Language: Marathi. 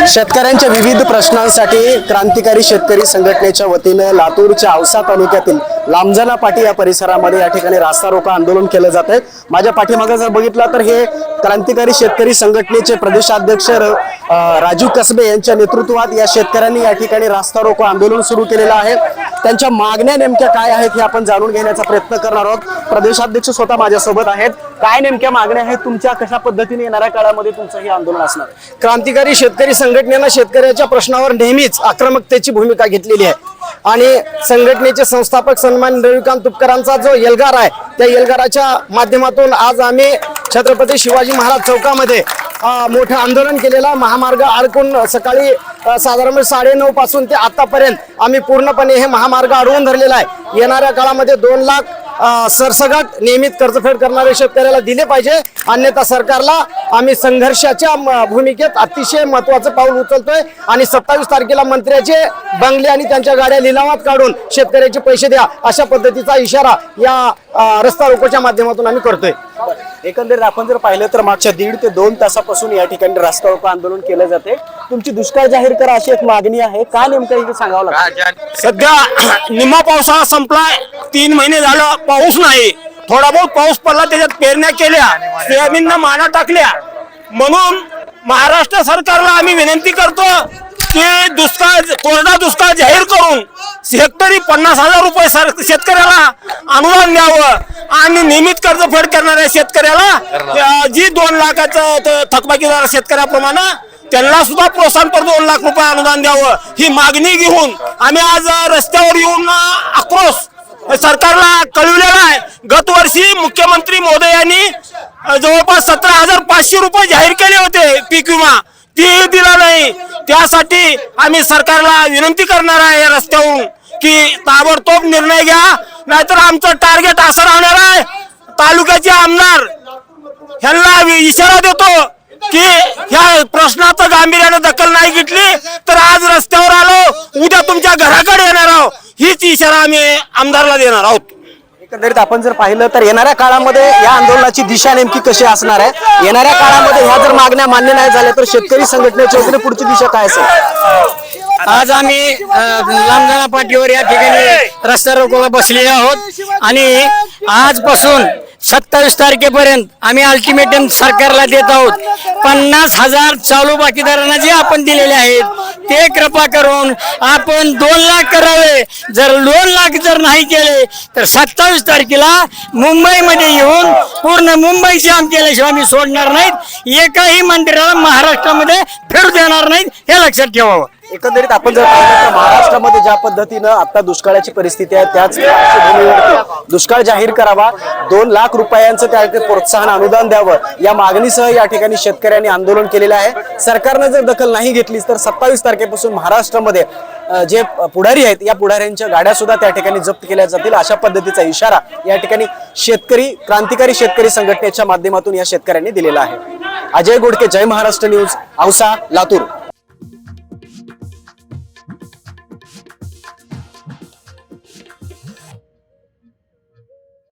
शेतकऱ्यांच्या विविध प्रश्नांसाठी क्रांतिकारी शेतकरी संघटनेच्या वतीने लातूरच्या औसा तालुक्यातील लांबजना पाटी या परिसरामध्ये या ठिकाणी रास्ता रोको आंदोलन केलं जात आहे। माझ्या पाठीमागे जर बघितलं तर हे क्रांतिकारी शेतकरी संघटनेचे प्रदेशाध्यक्ष राजू कसबे यांच्या नेतृत्वात या शेतकऱ्यांनी या ठिकाणी रास्ता रोको आंदोलन सुरू केलेलं आहे। त्यांच्या मागण्या नेमक्या काय आहेत हे आपण जाणून घेण्याचा प्रयत्न करणार आहोत। प्रदेशाध्यक्ष स्वतः माझ्यासोबत आहेत। काय नेमक्या मागण्या आहेत तुमच्या, कशा पद्धतीने येणाऱ्या काळामध्ये तुमचं हे आंदोलन असणार? क्रांतिकारी शेतकरी संघटनेनं शेतकऱ्याच्या प्रश्नावर नेहमीच आक्रमकतेची भूमिका घेतलेली आहे आणि संघटनेचे संस्थापक सन्मान रविकांत तुपकरांचा जो एल्गार आहे त्या एल्गाराच्या माध्यमातून आज आम्ही छत्रपती शिवाजी महाराज चौकामध्ये मोठं आंदोलन केलेलं। महामार्ग अडकून सकाळी साधारण 9:30 पासून ते आतापर्यंत आम्ही पूर्णपणे हे महामार्ग अडवून धरलेला आहे। येणाऱ्या काळामध्ये 2 लाख सरसगट नियमित कर्जफेड करणारे शेतकऱ्याला दिले पाहिजे, अन्यथा सरकारला आम्ही संघर्षाच्या भूमिकेत अतिशय महत्त्वाचं पाऊल उचलतोय आणि 27 तारखेला मंत्र्याचे बंगले आणि त्यांच्या गाड्या लिलावात काढून शेतकऱ्याचे पैसे द्या अशा पद्धतीचा इशारा या रस्ता रोकोच्या माध्यमातून आम्ही करतोय। एकंदरीत आपण जर पाहिलं तर मागच्या 1.5 ते 2 तासापासून या ठिकाणी रास्ता रोको आंदोलन केलं जाते। तुमची दुष्काळ जाहीर करा अशी एक मागणी आहे, काय नेमकं हे सांगावं लागतं? सध्या निम्मा पावसाळा संपलाय, 3 महिने झालं पाऊस नाही। थोडा बहुत पाऊस पडला, त्याच्यात पेरण्या केल्या, सोयाबीनना माना टाकल्या। म्हणून महाराष्ट्र सरकारला आम्ही विनंती करतो की दुष्काळ, कोरडा दुष्काळ जाहीर करून हेक्टरी 50,000 रुपये शेतकऱ्याला अनुदान द्यावं आणि नियमित कर्जफेड करणाऱ्या शेतकऱ्याला जी 2 लाखाचं थकबाकीदार शेतकऱ्याप्रमाणे त्यांना सुद्धा प्रोत्साहनपर 2 लाख रुपये अनुदान द्यावं ही मागणी घेऊन आम्ही आज रस्त्यावर येऊन आक्रोश सरकारला कळविलेला आहे। गत वर्षी मुख्यमंत्री मोदयांनी जवळपास 17,500 रुपये जाहीर केले होते पीक विमा, ती दिला नाही। त्यासाठी आम्ही सरकारला विनंती करणार आहे रस्त्यावरून की ताबडतोब निर्णय घ्या, नाहीतर आमचं टार्गेट असं राहणार आहे। तालुक्याचे आमदार यांना इशारा देतो की ह्या प्रश्नाचं गांभीर्याने दखल नाही घेतली तर आज रस्त्यावर आलो, उद्या तुमच्या घराकडे येणार आहोत, हीच इशारा आम्ही आमदारला देणार आहोत। एकंदरीत आपण जर पाहिलं तर येणाऱ्या काळामध्ये या आंदोलनाची दिशा नेमकी कशी असणार आहे? येणाऱ्या काळामध्ये ह्या जर मागण्या मान्य नाही झाल्या तर शेतकरी संघटनेच्या वतीने पुढची दिशा काय असेल? आज आम्ही लांबजना पाटीवर या ठिकाणी रस्ता रोकोला बसलेले आहोत आणि आजपासून 27 तारखेपर्यंत आम्ही अल्टिमेटम सरकारला देत आहोत। 50,000 चालू बाकीदारांना जे आपण दिलेले आहेत ते कृपा करून आपण 2 लाख करावे। जर 2 लाख जर नाही केले तर 27 तारखेला मुंबईमध्ये येऊन पूर्ण मुंबईचे आम केल्याशिवाय आम्ही सोडणार नाहीत। एकाही मंदिराला महाराष्ट्रामध्ये फिरू देणार नाहीत, हे लक्षात ठेवावं। एकंदरीत आपण जर पाहिलं तर महाराष्ट्रामध्ये ज्या पद्धतीनं आता दुष्काळाची परिस्थिती आहे त्याच पार्श्वभूमीवरती दुष्काळ जाहीर करावा, 2 लाख रुपयांचं त्या प्रोत्साहन अनुदान द्यावं या मागणीसह या ठिकाणी शेतकऱ्यांनी आंदोलन केलेलं आहे। सरकारनं जर दखल नाही घेतली तर 27 तारखेपासून महाराष्ट्रामध्ये जे पुढारी आहेत या पुढाऱ्यांच्या गाड्या सुद्धा त्या ठिकाणी जप्त केल्या जातील अशा पद्धतीचा इशारा या ठिकाणी क्रांतिकारी शेतकरी संघटनेच्या माध्यमातून या शेतकऱ्यांनी दिलेला आहे। अजय गोडके, जय महाराष्ट्र न्यूज, औसा, लातूर।